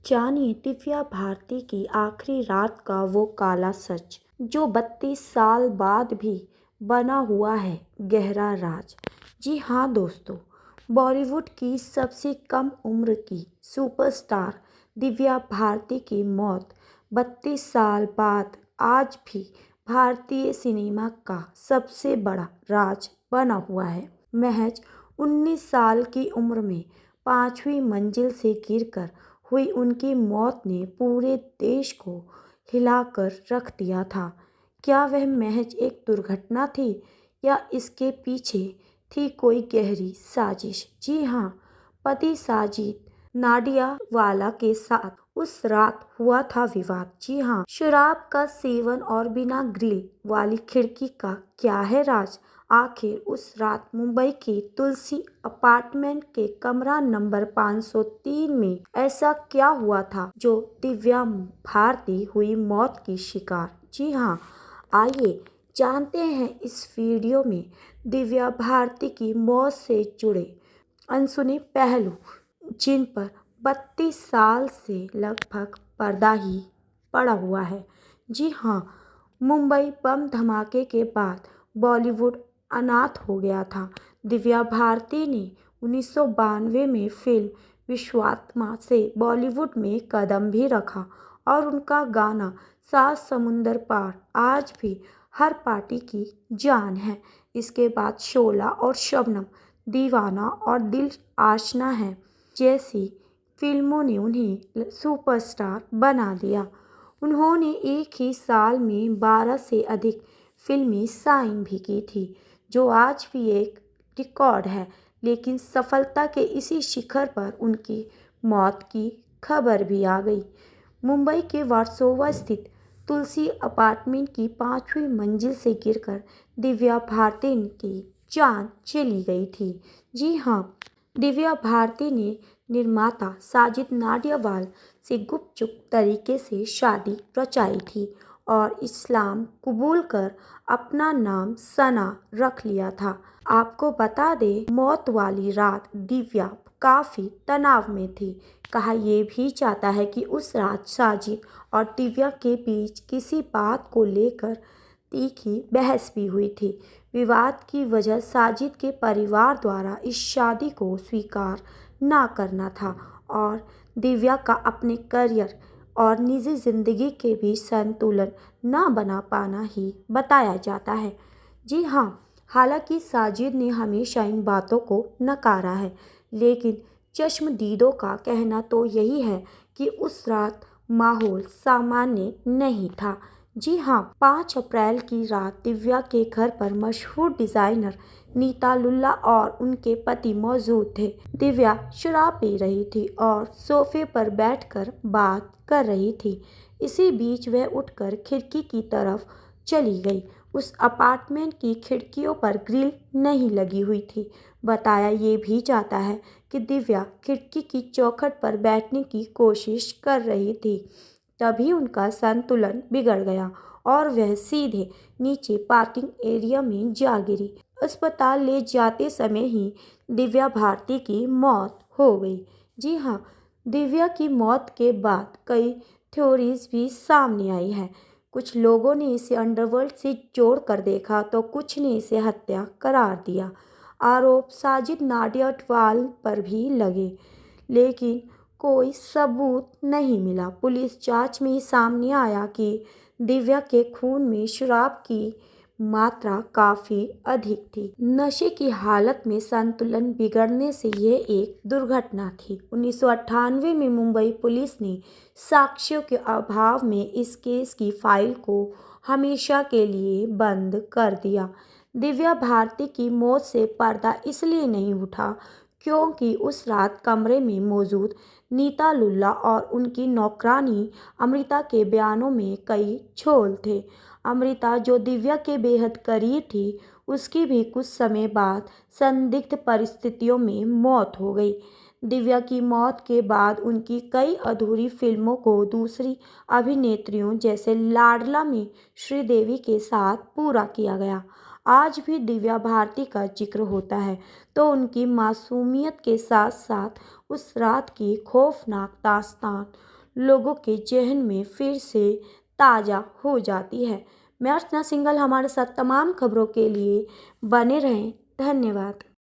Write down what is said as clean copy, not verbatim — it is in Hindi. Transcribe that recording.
जानिए दिव्या भारती की आखिरी रात का वो काला सच जो 32 साल बाद भी बना हुआ है गहरा राज। जी हाँ दोस्तों, बॉलीवुड की सबसे कम उम्र की सुपरस्टार दिव्या भारती की मौत 32 साल बाद आज भी भारतीय सिनेमा का सबसे बड़ा राज बना हुआ है। महज 19 साल की उम्र में 5वीं मंजिल से गिरकर हुई उनकी मौत ने पूरे देश को हिलाकर रख दिया था। क्या वह महज एक दुर्घटना थी या इसके पीछे थी कोई गहरी साजिश? जी हाँ, पति साजिद नाडियाडवाला के साथ उस रात हुआ था विवाद। जी हाँ, शराब का सेवन और बिना ग्रिल वाली खिड़की का क्या है राज? आखिर उस रात मुंबई के तुलसी अपार्टमेंट के कमरा नंबर 503 में ऐसा क्या हुआ था जो दिव्या भारती हुई मौत की शिकार? जी हाँ, आइए जानते हैं इस वीडियो में दिव्या भारती की मौत से जुड़े अनसुने पहलू, जिन पर 32 साल से लगभग पर्दा ही पड़ा हुआ है। जी हाँ, मुंबई बम धमाके के बाद बॉलीवुड अनाथ हो गया था। दिव्या भारती ने 1992 में फिल्म विश्वात्मा से बॉलीवुड में कदम भी रखा और उनका गाना सात समुंदर पार आज भी हर पार्टी की जान है। इसके बाद शोला और शबनम, दीवाना और दिल आशना है जैसी फिल्मों ने उन्हें सुपरस्टार बना दिया। उन्होंने एक ही साल में 12 से अधिक फिल्में साइन भी की थी, जो आज भी एक रिकॉर्ड है। लेकिन सफलता के इसी शिखर पर उनकी मौत की खबर भी आ गई। मुंबई के वर्सोवा स्थित तुलसी अपार्टमेंट की 5वीं मंजिल से गिरकर दिव्या भारती की जान चली गई थी। जी हाँ, दिव्या भारती ने निर्माता साजिद नाडियाडवाला से गुपचुप तरीके से शादी रचाई थी और इस्लाम कबूल कर अपना नाम सना रख लिया था। आपको बता दें, मौत वाली रात दिव्या काफ़ी तनाव में थी। कहा यह भी जाता है कि उस रात साजिद और दिव्या के बीच किसी बात को लेकर तीखी बहस भी हुई थी। विवाद की वजह साजिद के परिवार द्वारा इस शादी को स्वीकार ना करना था और दिव्या का अपने करियर और निजी जिंदगी के बीच संतुलन ना बना पाना ही बताया जाता है। जी हाँ, हालांकि साजिद ने हमेशा इन बातों को नकारा है, लेकिन चश्मदीदों का कहना तो यही है कि उस रात माहौल सामान्य नहीं था। जी हाँ, 5 अप्रैल की रात दिव्या के घर पर मशहूर डिज़ाइनर नीता लुल्ला और उनके पति मौजूद थे। दिव्या शराब पी रही थी और सोफे पर बैठकर बात कर रही थी। इसी बीच वह उठकर खिड़की की तरफ चली गई। उस अपार्टमेंट की खिड़कियों पर ग्रिल नहीं लगी हुई थी। बताया ये भी जाता है कि दिव्या खिड़की की चौखट पर बैठने की कोशिश कर रही थी। तभी उनका संतुलन बिगड़ गया और वह सीधे नीचे पार्किंग एरिया में जा गिरी। अस्पताल ले जाते समय ही दिव्या भारती की मौत हो गई। जी हाँ, दिव्या की मौत के बाद कई थ्योरीज भी सामने आई है। कुछ लोगों ने इसे अंडरवर्ल्ड से जोड़ कर देखा तो कुछ ने इसे हत्या करार दिया। आरोप साजिद नाडियाडवाला पर भी लगे, लेकिन कोई सबूत नहीं मिला। पुलिस जांच में सामने आया कि दिव्या के खून में शराब की मात्रा काफ़ी अधिक थी। नशे की हालत में संतुलन बिगड़ने से यह एक दुर्घटना थी। 1998 में मुंबई पुलिस ने साक्ष्यों के अभाव में इस केस की फाइल को हमेशा के लिए बंद कर दिया। दिव्या भारती की मौत से पर्दा इसलिए नहीं उठा क्योंकि उस रात कमरे में मौजूद नीता लुल्ला और उनकी नौकरानी अमृता के बयानों में कई झोल थे। अमृता, जो दिव्या के बेहद करीब थी, उसकी भी कुछ समय बाद संदिग्ध परिस्थितियों में मौत हो गई। दिव्या की मौत के बाद उनकी कई अधूरी फिल्मों को दूसरी अभिनेत्रियों जैसे लाडला में श्रीदेवी के साथ पूरा किया गया। आज भी दिव्या भारती का जिक्र होता है तो उनकी मासूमियत के साथ साथ उस रात की खौफनाक दास्तान लोगों के जहन में फिर से ताज़ा हो जाती है। मैं अर्चना सिंघल, हमारे साथ तमाम खबरों के लिए बने रहें। धन्यवाद।